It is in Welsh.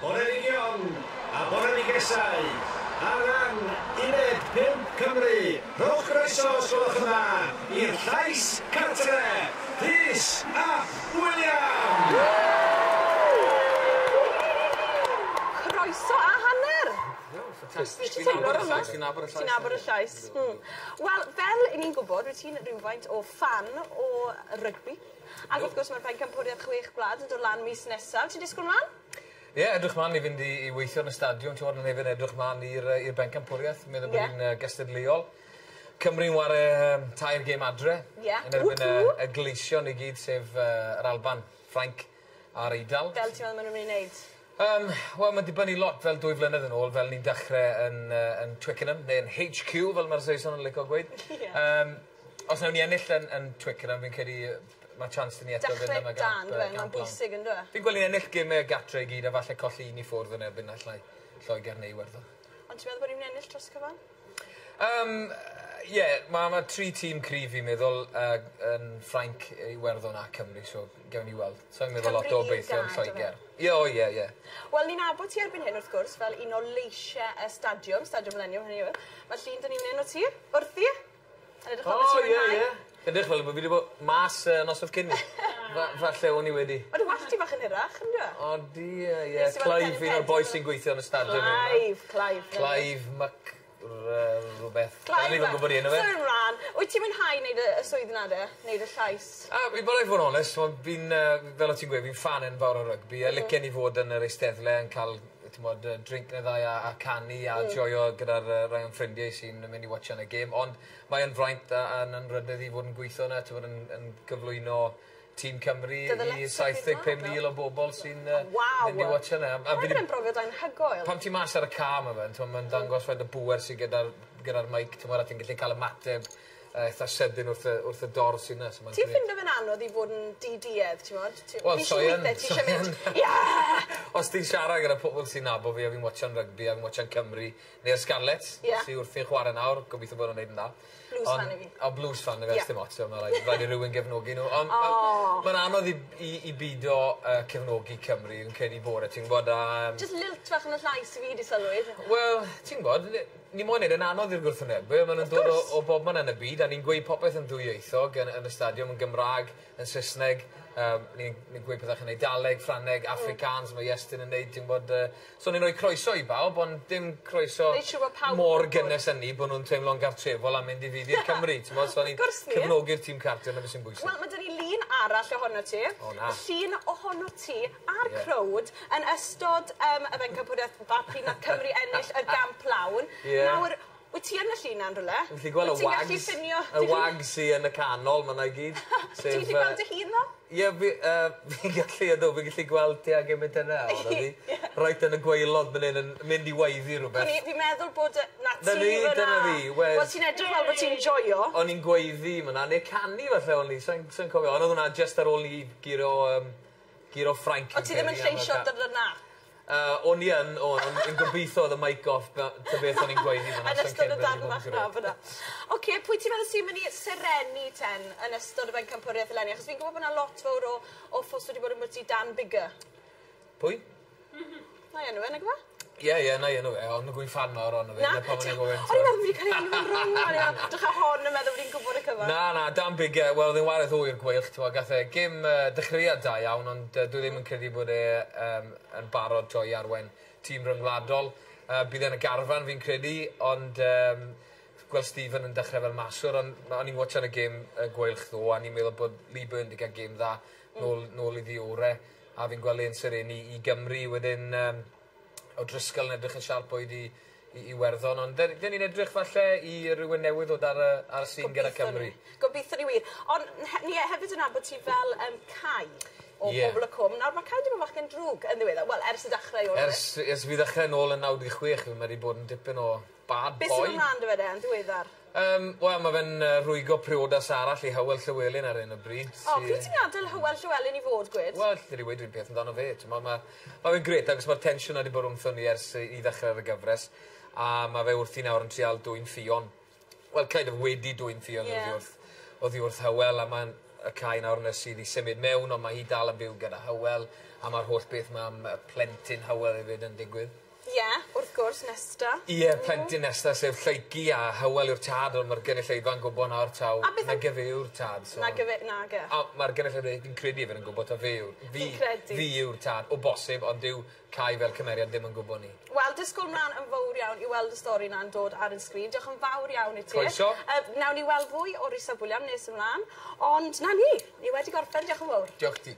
Leni'n a Pobl y Cwm ar ran 1-5 Cymru. Rhowch groeso os gwelwch yma i'r llais cartre, Rhys a William. Croeso a hanner! Ti'n nabod y llais. Wel, fel i ni'n gwybod, wyt ti'n rhywfaint o fan o rygbi. Ac wrth gwrs mae'r bencampwriaeth 6 blad yn dod lan mis nesaf. Ti'n disgwyl mlaen? Ie, edrych mlaen i fynd i weithio yn y stadiwm. Ti'n gwybod yn hefyd edrych mlaen i'r bencampwriaeth. Meddwl bod ni'n gystadleuol. Cymru'n ware 2 gêm adre. Yn erbyn y gleision i gyd, sef yr Alban, Ffrainc a'r Eidal. Fel ti'n meddwl maen nhw'n mynd i wneud? Wel, mae'n dibynnu lot fel 2 flynedd yn ôl, fel ni'n dechrau yn Twickenham, neu'n HQ, fel mae'r Saeson yn licio gweud. Os nawn ni ennill yn Twickenham, fi'n credu mae chance ni eto fynd am y gamp. Dechrau dan, mae'n bwysig yn dweud. Fi'n gweld ni'n ennill gymau gatre i gyd, a falle colli un i ffwrdd yn erbyn allai Lloegr neu Iwerddon. Ond ti'n meddwl bod ni'n mynd ennill dros cyfan? Ie, mae 3 tîm cryf fi'n meddwl yn Ffrainc, Iwerddon a Cymru, so gewn ni weld. So i'n meddwl lot o beithio yn Lloegr. Ie. Wel, ni'n abod ti erbyn hyn wrth gwrs fel un o leisiau y stadiwm Leni'n hynny yw. Mae llun dyn ni'n un o ti, wrthi? Yn edrych fel ti mwynhau? Ydych fel, bod fi wedi bod mas noswaith cyn ni. Falle o'n i wedi. O, dy wallt ti fach yn hirach, yn dwi? O, di, ie. Clive, un o'r boes sy'n gweithio yn y stadiwm. Clive Mac... rhywbeth. Clive Mac. So yn rhan, wyt ti'n mwynhau wneud y swydd yna de? Wneud y llais? Fi'n bod efo'n onest, fel o ti'n gweud, fi'n fan enfawr o rygbi. Licen i fod yn yr eisteddle yn cael drink neu ddau a canu a joio gyda'r rai o'n ffrindiau sy'n mynd i watchan y gêm. Ond mae'n fraint a'n anrydydd i fod yn gweithio yna, yn gyflwyno Tîm Cymru i 75,000 o bobl sy'n mynd i watchan yna. Mae'n yn brofiad anhygoel. Pam ti mas ar y cam yma, mae'n dangos faint o bwer sy'n gyda'r mic, ti'n gallu cael ymateb eitha sydyn wrth y dor sy'n yna. Ti'n ffindo fe'n anodd i fod yn di-diedd, ti'n modd? Wel, soian. Os ti'n siarad gyda pobl sy'n nabo fi a fi'n watchan rygbi a fi'n watchan Cymru, neu'r Scarlett, sy'n wrthi'n chwarae nawr, gobeithio bod yn gwneud yn dda. Blues fan i fi. O, blues fan i fe, dim ots, mae'n rhaid i rhywun gefnogi nhw. Ond mae'n anodd i bido cefnogi Cymru yn credu bore, ti'n gwybod? Just lilt fach yn y llais i fi wedi sylwyd. Wel, ti'n gwybod, ni moyn wneud yn anodd i'r gwrthwynebu. Mae'n dod o bob man yn y byd, a ni'n gweud popeth yn ddwyieithog yn y stadiwm, yn Gymraeg, yn Saesneg. Ni'n gweud pethau yn Eidaleg, Ffrangeg, Afrikaans, mae Iestyn yn neud, ti'n bod... So ni'n rhoi croeso i bawb, ond dim croeso mor gynnes ynni bod nhw'n teimlo'n gartrefol a mynd i fydd i'r Cymru, ti'n bod? So ni'n cefnogi'r tîm cardio, yna beth sy'n bwysig. Wel, mae dyn ni lun arall ohono ti. Llun ohono ti a'r crowd yn ystod y bencampwriaeth pryd na Cymru ennill y gamp lawn. Nawr, wyt ti yn y llun na'n rhywle? Wyt ti'n gweld y wag sy'n yn y canol, mae'na i gyd. Ti'n gallu gweld y hun, ddo? Ie, fi'n gallu gweld ti ag ymwyd yna, rhaid yn y gweilod yn mynd i weiddi rhywbeth. Fi'n meddwl bod na ti fyna. Wel, ti'n edrych fel bod ti'n joio. O'n i'n gweiddi fyna, neu canu falle o'n i, sa'n cofio. Ond oedd hwnna just ar ôl i giro Ffrainc. O ti ddim yn lleisio dyr yna? O'n i yn gobeithio oedd y mic off ty beth o'n i'n gweiddi fyna. Yn ystod y darn fach na fyna. Oce, pwy ti'n meddwl sy'n mynd i serenu ten yn ystod y bencampwriaeth eleni? Achos fi'n gwybod bod yna lot fawr o ffws wedi bod yn mwyti Dan Bigger. Pwy? Na i enw e, nag yma? Ie, na i enw e, ond nhw'n gwyn fan mawr o'n Na, o'n i'n meddwl wedi cael ei enw yn rong, o'n i'n dechrau hon yn meddwl wedi'n gwybod y cyfan. Na, Dan Bigger, wel, oedd e'n wared hwyr gweilch, gath e gym dechreuad da iawn, ond dwi ddim yn credu bod e'n barod troi arwen tîm ryngwladol. Bydd e'n y garfan fi'n credu, ond gweld Stephen yn dechrau fel maswr, ond o'n i'n watchan y gym gweilch ddo, a ni'n meddwl bod Lee Byrne wedi cael gym dda nôl i ddiore, a fi'n gweld e'n serenu i Gymru wedyn o Drisgol yn edrych yn siarp oed i Iwerddon, ond dyn ni'n edrych falle i rhywun newydd o dar y sîn gyda Cymru. Gobeithio ni wir. Ond ni hefyd yn abod ti fel Cai o Pobl y Cwm. Nawr mae Cai di bod bach yn drwg yn ddiweddar. Wel, ers y dechrau o'r... Ers fi ddechrau nôl yn 96, fi wedi bod yn dipyn o bad boy. Beth sy'n ymlaen dy fe yn ddiweddar? Wel, mae fe'n rwygo priodas arall i Hywel Llywelyn ar un o bryd. O, pryd ti'n adael Hywel Llywelyn i fod, gwed? Wel, lle wedi dwi'n peth amdano fe. Mae fe'n gret, ac mae'r tensiwn wedi bod wrtho ni ers i ddechrau ar y gyfres. A mae fe wrthi nawr yn trial dwy'n ffion. Wel, kind of wedi dwy'n ffion oddi wrth Hywel, a mae'n y Cai nawr nes sydd i symud mewn, ond mae hi dal yn byw gyda Hywel, a mae'r holl beth mae am plentyn Hywel hefyd yn digwydd. Ie, wrth gwrs, nesta. Ie, plentyn nesta, sef Lleuci a Hywel yw'r tad, ond mae'r gynulleidfa'n gwybod nawr taw na gyfe yw'r tad. Na gyfe, na ge. A mae'r gynulleidfa, fi'n credu efo'n gwybod ta fi yw'r tad, o bosib, ond dyw Cai fel cymeriad ddim yn gwybod ni. Wel, disgwyl mlaen yn fawr iawn i weld y stori na'n dod ar y sgrin. Diolch yn fawr iawn i ti. Croeso. Nawn ni weld fwy o Rhys a Bwliam nes ymlaen, ond na ni wedi gorffen, diolch yn fawr. Diolch ti.